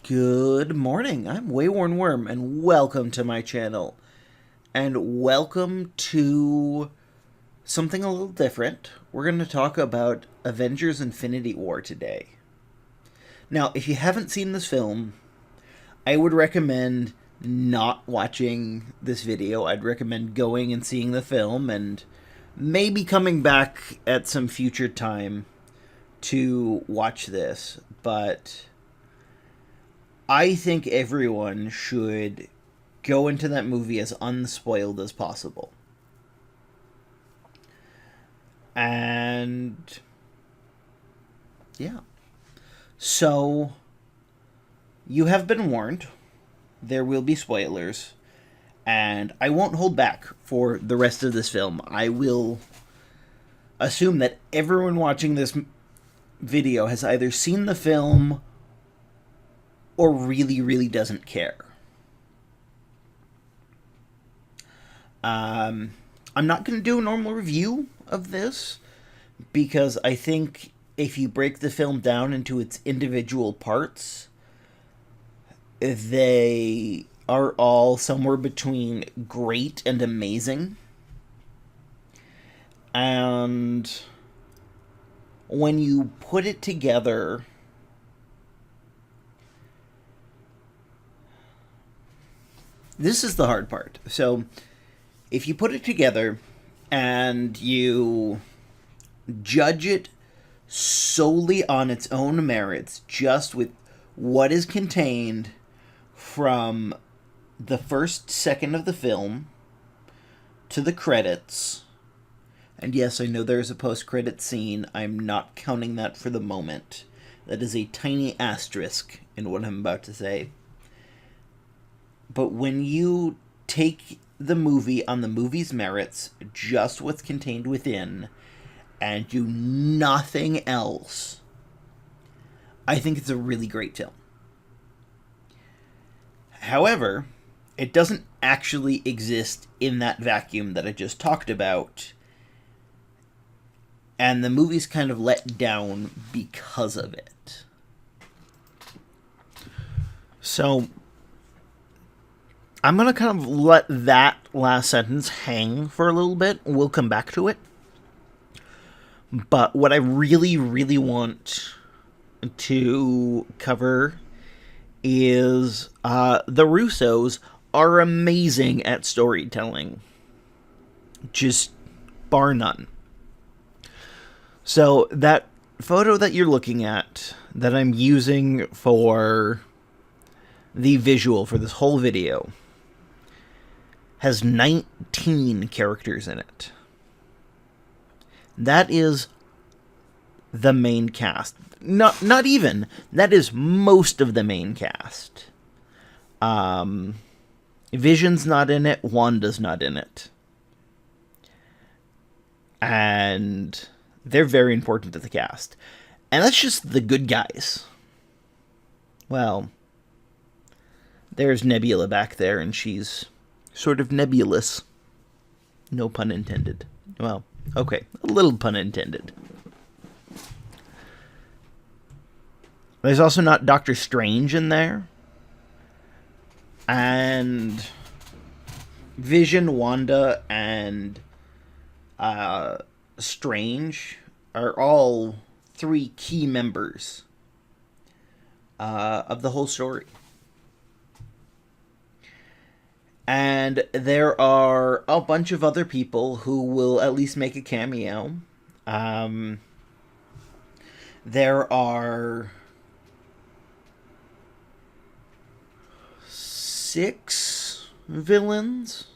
Good morning, I'm WaywornWyrm, and welcome to my channel. And welcome to something a little different. We're going to talk about Avengers Infinity War today. Now, if you haven't seen this film, I would recommend not watching this video. I'd recommend going and seeing the film and maybe coming back at some future time to watch this. But I think everyone should go into that movie as unspoiled as possible. And yeah. So you have been warned. There will be spoilers. And I won't hold back for the rest of this film. I will assume that everyone watching this video has either seen the film or really doesn't care. I'm not going to do a normal review of this, because I think if you break the film down into its individual parts, they are all somewhere between great and amazing. And when you put it together, this is the hard part. So, if you put it together and you judge it solely on its own merits, just with what is contained from the first second of the film to the credits, and yes, I know there's a post-credit scene. I'm not counting that for the moment. That is a tiny asterisk in what I'm about to say. But when you take the movie on the movie's merits, just what's contained within, and do nothing else, I think it's a really great film. However, it doesn't actually exist in that vacuum that I just talked about, and the movie's kind of let down because of it. So I'm going to kind of let that last sentence hang for a little bit. We'll come back to it. But what I really want to cover is the Russos are amazing at storytelling. Just bar none. So that photo that you're looking at, that I'm using for the visual for this whole video, has 19 characters in it. That is the main cast. Not even. That is most of the main cast. Vision's not in it. Wanda's not in it. And they're very important to the cast. And that's just the good guys. Well, there's Nebula back there, and she's sort of nebulous. No pun intended. Well, okay, a little pun intended. There's also not Doctor Strange in there. And Vision, Wanda, and Strange are all three key members of the whole story. And there are a bunch of other people who will at least make a cameo. There are 6 villains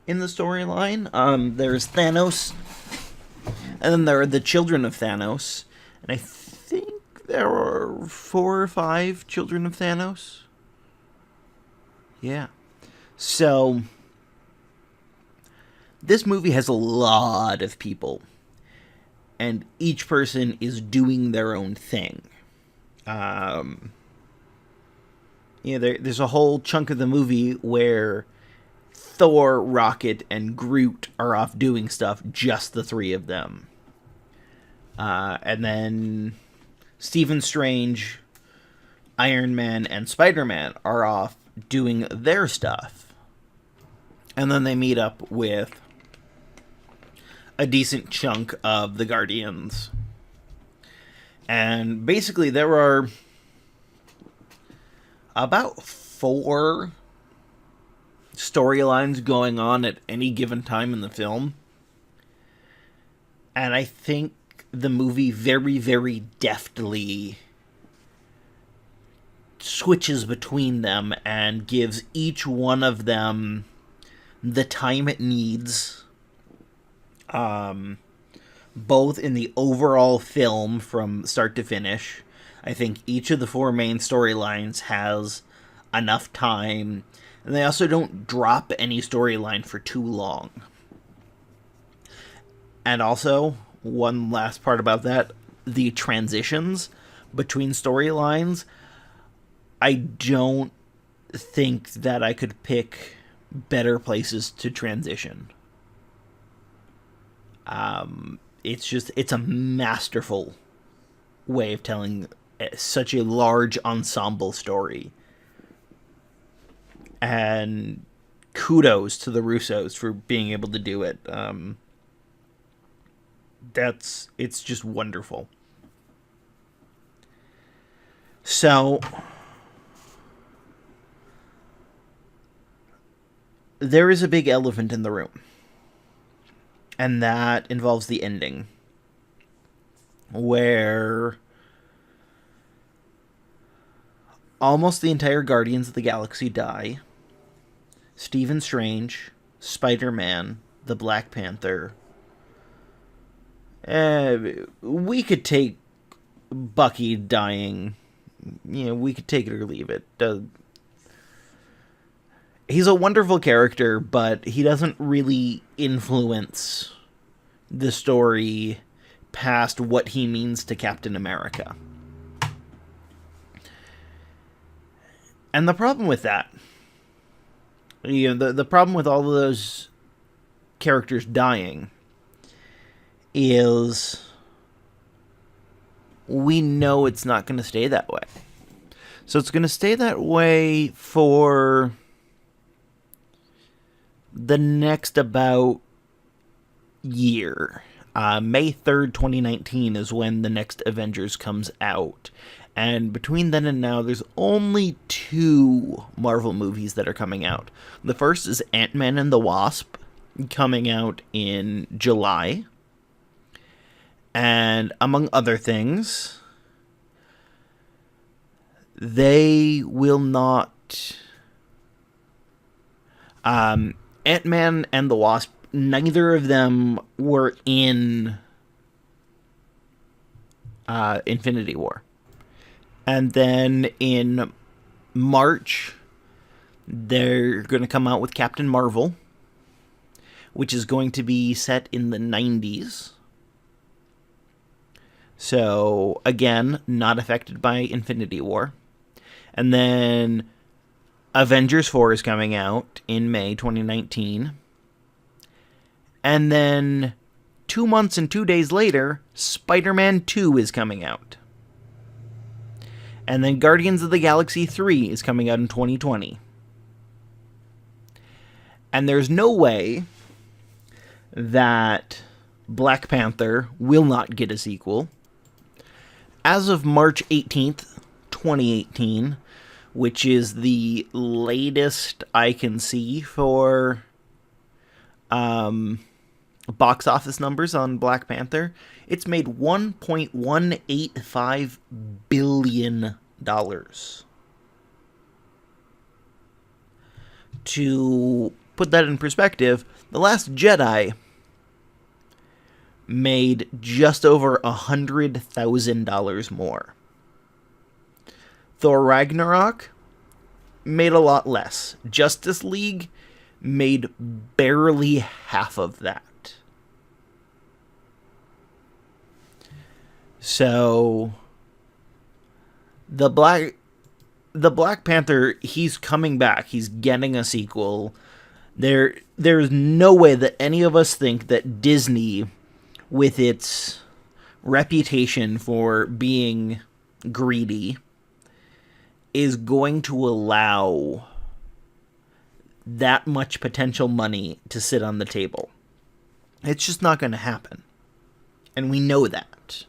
in the storyline. There's Thanos, and then there are the children of Thanos, and I think there are 4 or 5 children of Thanos. Yeah. So this movie has a lot of people, and each person is doing their own thing. There's a whole chunk of the movie where Thor, Rocket, and Groot are off doing stuff, just the 3 of them. And then Stephen Strange Iron Man and Spider-Man are off doing their stuff. And then they meet up with a decent chunk of the Guardians. And basically there are about 4 storylines going on at any given time in the film. And I think the movie very, very deftly switches between them and gives each one of them the time it needs, both in the overall film from start to finish. I think each of the 4 main storylines has enough time, and they also don't drop any storyline for too long. And also, one last part about that, the transitions between storylines, I don't think that I could pick better places to transition. It's a masterful way of telling such a large ensemble story. And kudos to the Russos for being able to do it. It's just wonderful. So there is a big elephant in the room, and that involves the ending, where almost the entire Guardians of the Galaxy die. Stephen Strange, Spider-Man, the Black Panther. We could take Bucky dying. We could take it or leave it. He's a wonderful character, but he doesn't really influence the story past what he means to Captain America. And the problem with that, the problem with all of those characters dying is we know it's not going to stay that way. So it's going to stay that way for the next about year. May 3rd, 2019 is when the next Avengers comes out. And between then and now, there's only 2 Marvel movies that are coming out. The first is Ant-Man and the Wasp, coming out in July. And among other things, they will not... Ant-Man and the Wasp, neither of them were in Infinity War. And then in March, they're going to come out with Captain Marvel, which is going to be set in the 90s. So, again, not affected by Infinity War. And then Avengers 4 is coming out in May 2019. And then 2 months and 2 days later, Spider-Man 2 is coming out. And then Guardians of the Galaxy 3 is coming out in 2020. And there's no way that Black Panther will not get a sequel. As of March 18th, 2018, which is the latest I can see for box office numbers on Black Panther, it's made $1.185 billion. To put that in perspective, The Last Jedi made just over $100,000 more. Thor Ragnarok made a lot less. Justice League made barely half of that. So the Black Panther, he's coming back. He's getting a sequel. There's no way that any of us think that Disney, with its reputation for being greedy is going to allow that much potential money to sit on the table. It's just not going to happen. And we know that.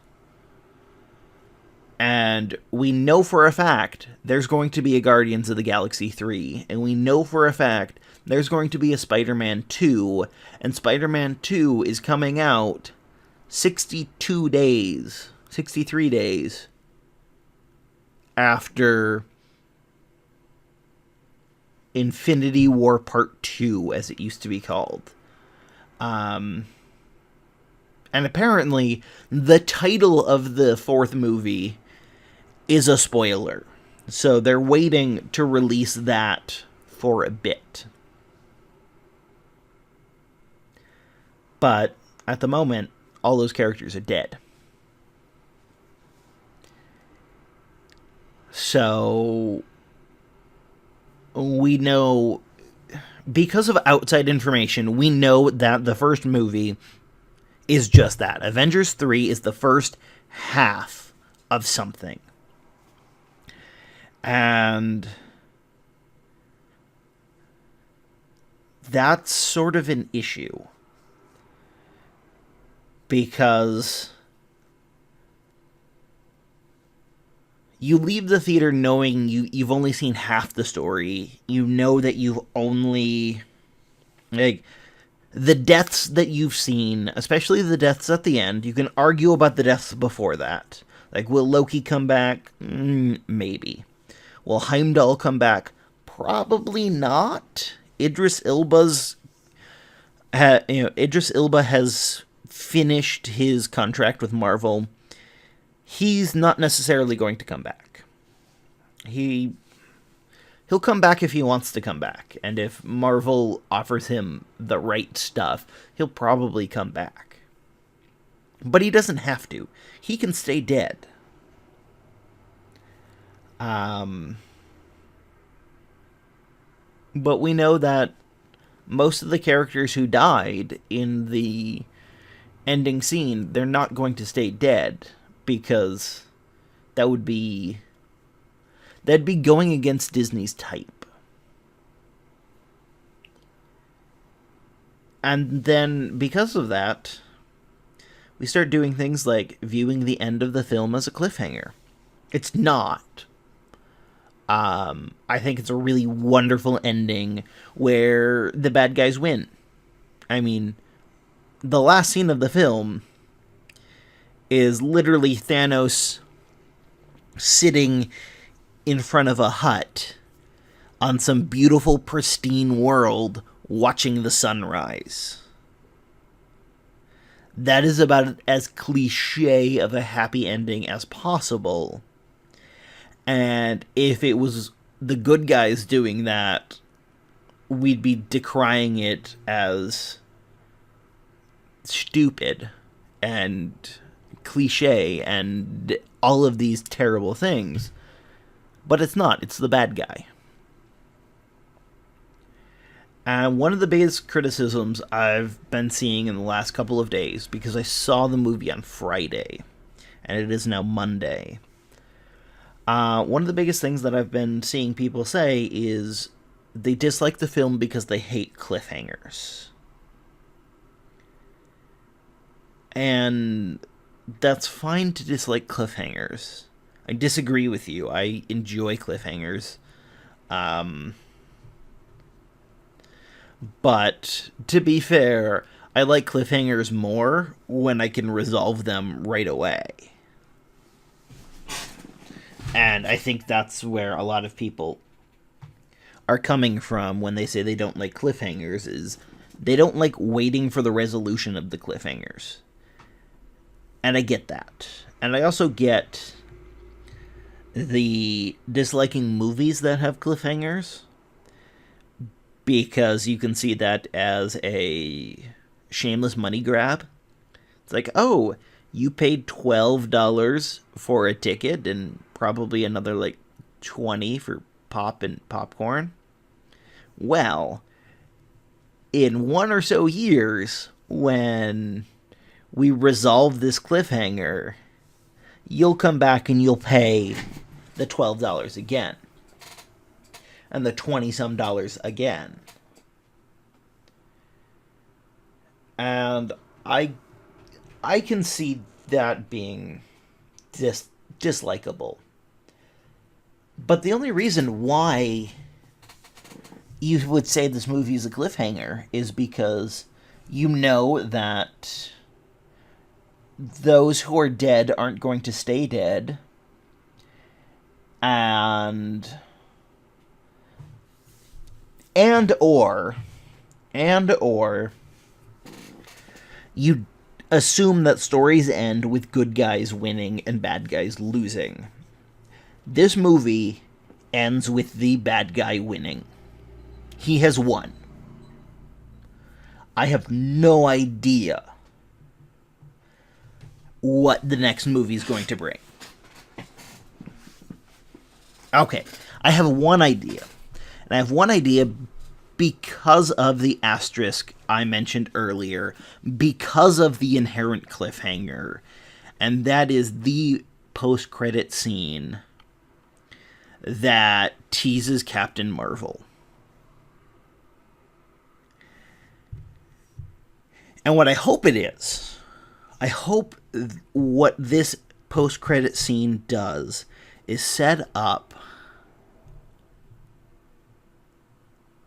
And we know for a fact there's going to be a Guardians of the Galaxy 3. And we know for a fact there's going to be a Spider-Man 2. And Spider-Man 2 is coming out 63 days after Infinity War Part 2, as it used to be called. And apparently, the title of the fourth movie is a spoiler. So they're waiting to release that for a bit. But at the moment, all those characters are dead. So we know, because of outside information, we know that the first movie is just that. Avengers 3 is the first half of something. And that's sort of an issue. Because you leave the theater knowing you've only seen half the story. You know that you've only... like, the deaths that you've seen, especially the deaths at the end, you can argue about the deaths before that. Like, will Loki come back? Maybe. Will Heimdall come back? Probably not. Idris Elba has finished his contract with Marvel. He's not necessarily going to come back. He'll come back if he wants to come back. And if Marvel offers him the right stuff, he'll probably come back. But he doesn't have to. He can stay dead. But we know that most of the characters who died in the ending scene, they're not going to stay dead, because that'd be going against Disney's type. And then, because of that, we start doing things like viewing the end of the film as a cliffhanger. It's not. I think it's a really wonderful ending where the bad guys win. I mean, the last scene of the film is literally Thanos sitting in front of a hut on some beautiful, pristine world watching the sunrise. That is about as cliche of a happy ending as possible. And if it was the good guys doing that, we'd be decrying it as stupid and cliche and all of these terrible things. But it's not. It's the bad guy. And one of the biggest criticisms I've been seeing in the last couple of days, because I saw the movie on Friday, and it is now Monday. One of the biggest things that I've been seeing people say is they dislike the film because they hate cliffhangers. And that's fine to dislike cliffhangers. I disagree with you. I enjoy cliffhangers. But, to be fair, I like cliffhangers more when I can resolve them right away. And I think that's where a lot of people are coming from when they say they don't like cliffhangers, is they don't like waiting for the resolution of the cliffhangers. And I get that. And I also get the disliking movies that have cliffhangers, because you can see that as a shameless money grab. It's like, oh, you paid $12 for a ticket and probably another like $20 for pop and popcorn. Well, in 1 or so years, when we resolve this cliffhanger, you'll come back and you'll pay the $12 again. and the 20-some dollars again. And I can see that being dislikable. But the only reason why you would say this movie is a cliffhanger is because you know that those who are dead aren't going to stay dead, and or you assume that stories end with good guys winning and bad guys losing. This movie ends with the bad guy winning. He has won. I have no idea what the next movie is going to bring. Okay, I have one idea. And I have one idea because of the asterisk I mentioned earlier, because of the inherent cliffhanger, and that is the post-credit scene that teases Captain Marvel. And what I hope it is, I hope what this post-credit scene does is set up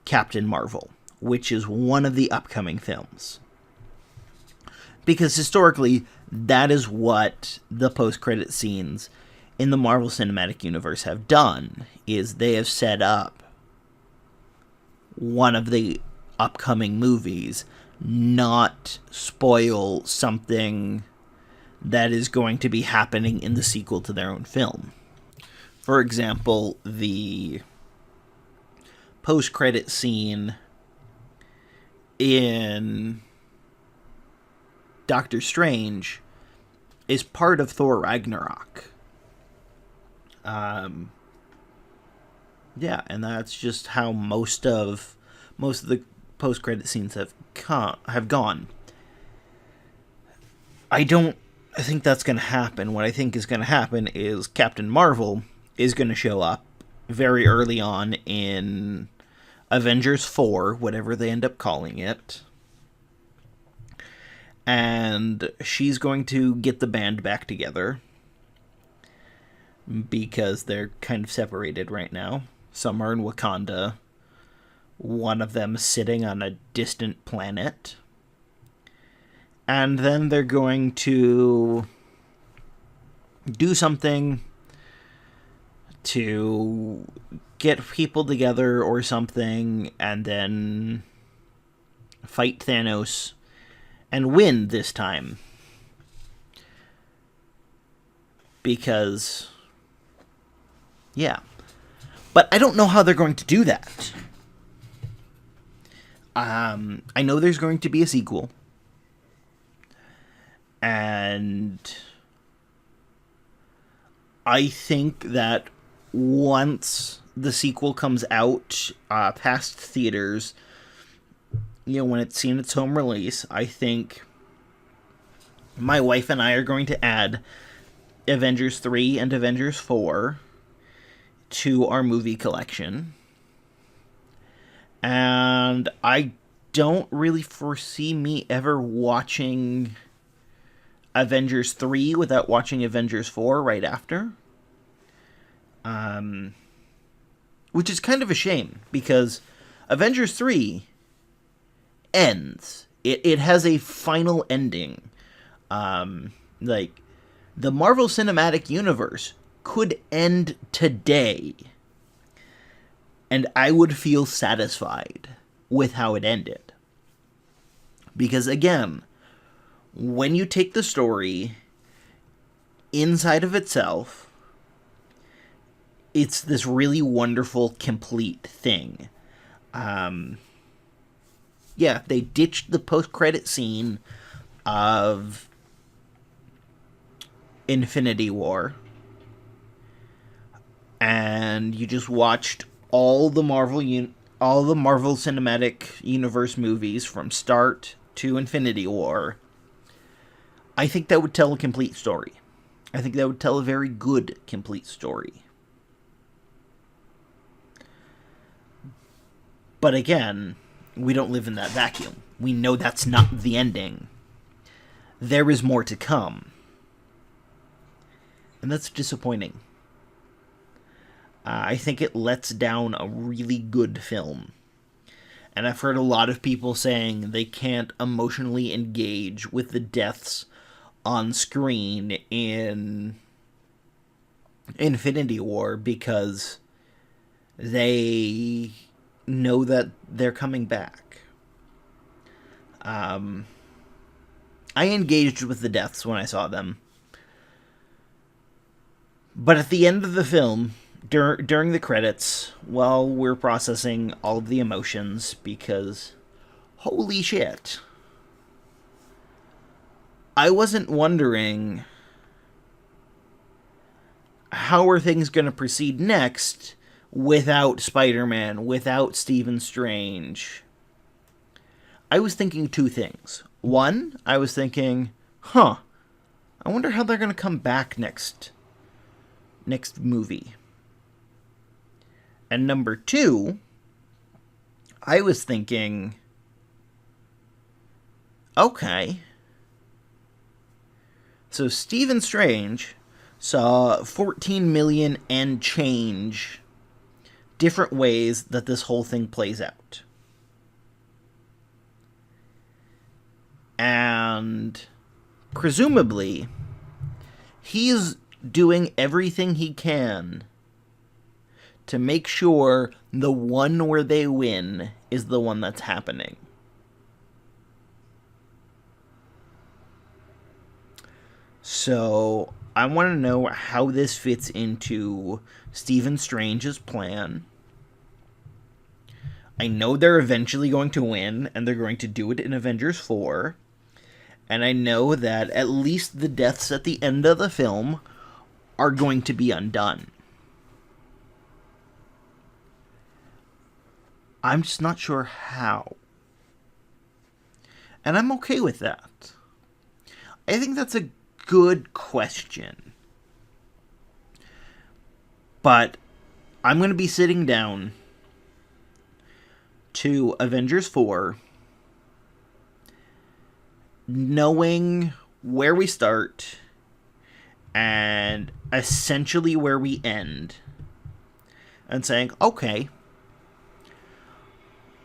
Captain Marvel, which is one of the upcoming films. Because historically, that is what the post-credit scenes in the Marvel Cinematic Universe have done, is they have set up one of the upcoming movies, not spoil something that is going to be happening in the sequel to their own film. For example, the post-credit scene in Doctor Strange is part of Thor Ragnarok. Yeah, and that's just how most of the post-credit scenes have gone. I think that's going to happen. What I think is going to happen is Captain Marvel is going to show up very early on in Avengers 4, whatever they end up calling it. And she's going to get the band back together, because they're kind of separated right now. Some are in Wakanda. One of them sitting on a distant planet. And then they're going to do something to get people together or something, and then fight Thanos and win this time. Because, yeah. But I don't know how they're going to do that. I know there's going to be a sequel. And I think that once the sequel comes out past theaters, when it's seen its home release, I think my wife and I are going to add Avengers 3 and Avengers 4 to our movie collection. And I don't really foresee me ever watching Avengers 3 without watching Avengers 4 right after. Which is kind of a shame, because Avengers 3 ends. It has a final ending. Like, the Marvel Cinematic Universe could end today, and I would feel satisfied with how it ended. Because, again, when you take the story inside of itself, it's this really wonderful, complete thing. Yeah, they ditched the post-credit scene of Infinity War, and you just watched all the Marvel Cinematic Universe movies from start to Infinity War. I think that would tell a complete story. I think that would tell a very good, complete story. But again, we don't live in that vacuum. We know that's not the ending. There is more to come. And that's disappointing. I think it lets down a really good film. And I've heard a lot of people saying they can't emotionally engage with the deaths on screen in Infinity War because they know that they're coming back. I engaged with the deaths when I saw them. But at the end of the film, during the credits, while we're processing all of the emotions, because holy shit, I wasn't wondering how are things going to proceed next without Spider-Man, without Stephen Strange. I was thinking two things. One, I was thinking, I wonder how they're going to come back next movie. And number two, I was thinking, okay, so Stephen Strange saw 14 million and change different ways that this whole thing plays out. And presumably, he's doing everything he can to make sure the one where they win is the one that's happening. So, I want to know how this fits into Stephen Strange's plan. I know they're eventually going to win, and they're going to do it in Avengers 4. And I know that at least the deaths at the end of the film are going to be undone. I'm just not sure how. And I'm okay with that. I think that's a good question. But I'm going to be sitting down to Avengers 4 knowing where we start and essentially where we end, and saying, okay,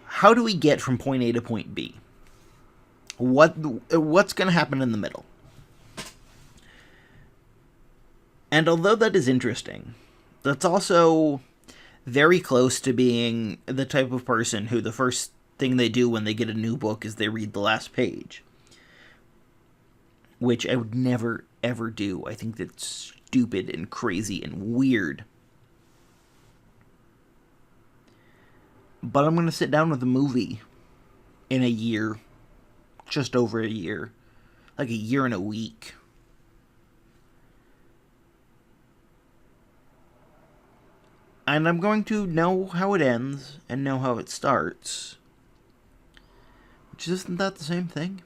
how do we get from point A to point B? What's going to happen in the middle? And although that is interesting, that's also very close to being the type of person who the first thing they do when they get a new book is they read the last page. Which I would never, ever do. I think that's stupid and crazy and weird. But I'm going to sit down with a movie in a year. Just over a year. Like a year and a week. And I'm going to know how it ends and know how it starts. Which isn't that the same thing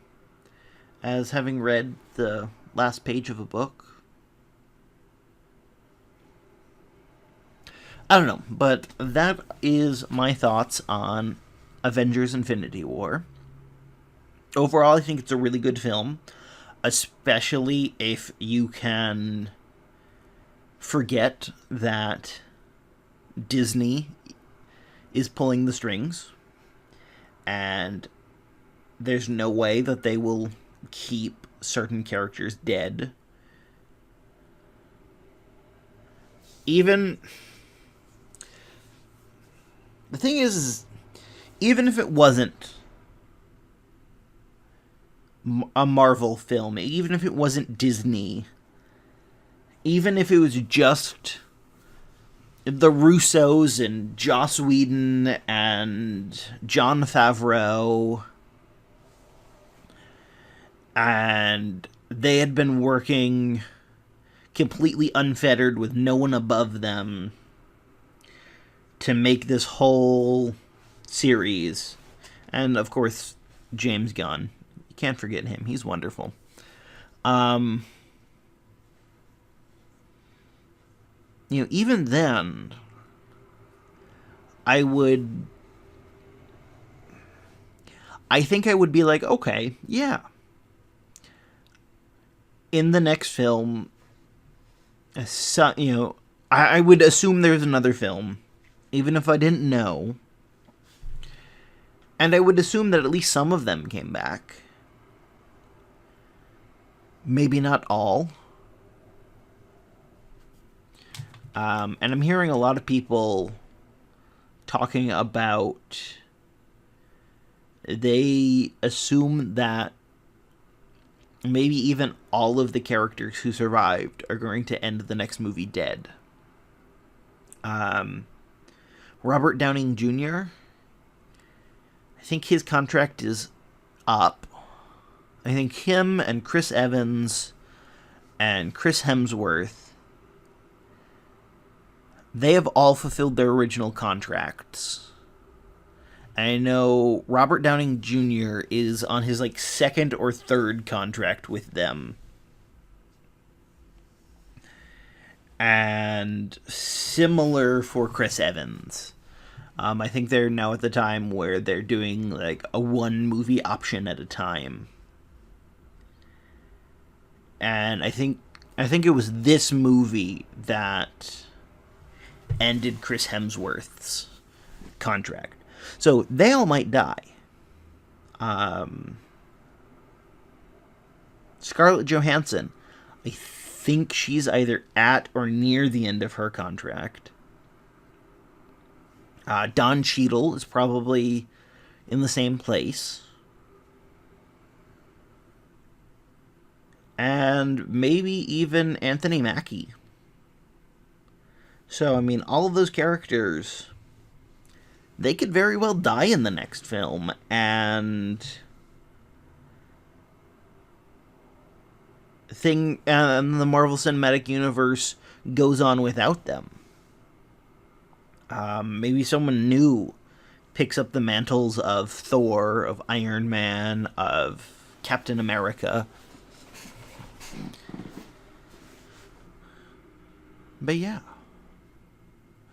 as having read the last page of a book? I don't know, but that is my thoughts on Avengers Infinity War. Overall, I think it's a really good film, especially if you can forget that Disney is pulling the strings, and there's no way that they will keep certain characters dead. Even the thing is, even if it wasn't a Marvel film, even if it wasn't Disney, even if it was just the Russos and Joss Whedon and Jon Favreau, and they had been working completely unfettered with no one above them to make this whole series. And, of course, James Gunn. You can't forget him. He's wonderful. Even then, I would I think I would be like, okay, yeah. In the next film, I would assume there's another film, even if I didn't know. And I would assume that at least some of them came back. Maybe not all. And I'm hearing a lot of people talking about they assume that maybe even all of the characters who survived are going to end the next movie dead. Robert Downey Jr., I think his contract is up. I think him and Chris Evans and Chris Hemsworth, they have all fulfilled their original contracts. I know Robert Downey Jr. is on his second or third contract with them. And similar for Chris Evans. I think they're now at the time where they're doing a one movie option at a time. And I think it was this movie that ended Chris Hemsworth's contract. So they all might die. Scarlett Johansson, I think she's either at or near the end of her contract. Don Cheadle is probably in the same place. And maybe even Anthony Mackie. So, all of those characters, they could very well die in the next film, and the Marvel Cinematic Universe goes on without them. Maybe someone new picks up the mantles of Thor, of Iron Man, of Captain America. But yeah.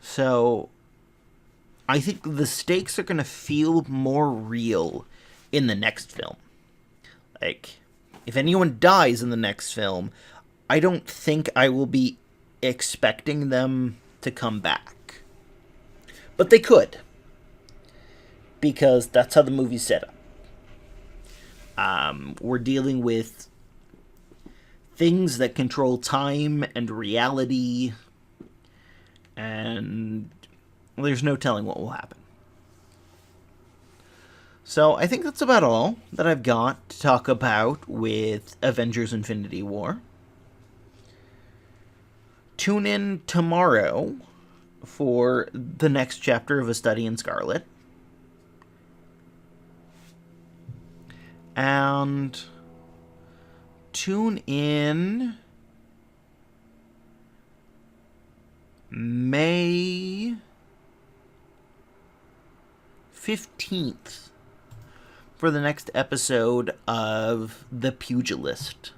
So, I think the stakes are going to feel more real in the next film. If anyone dies in the next film, I don't think I will be expecting them to come back. But they could. Because that's how the movie's set up. We're dealing with things that control time and reality, and there's no telling what will happen. So I think that's about all that I've got to talk about with Avengers Infinity War. Tune in tomorrow for the next chapter of A Study in Scarlet. And tune in May 15th for the next episode of The Pugilist.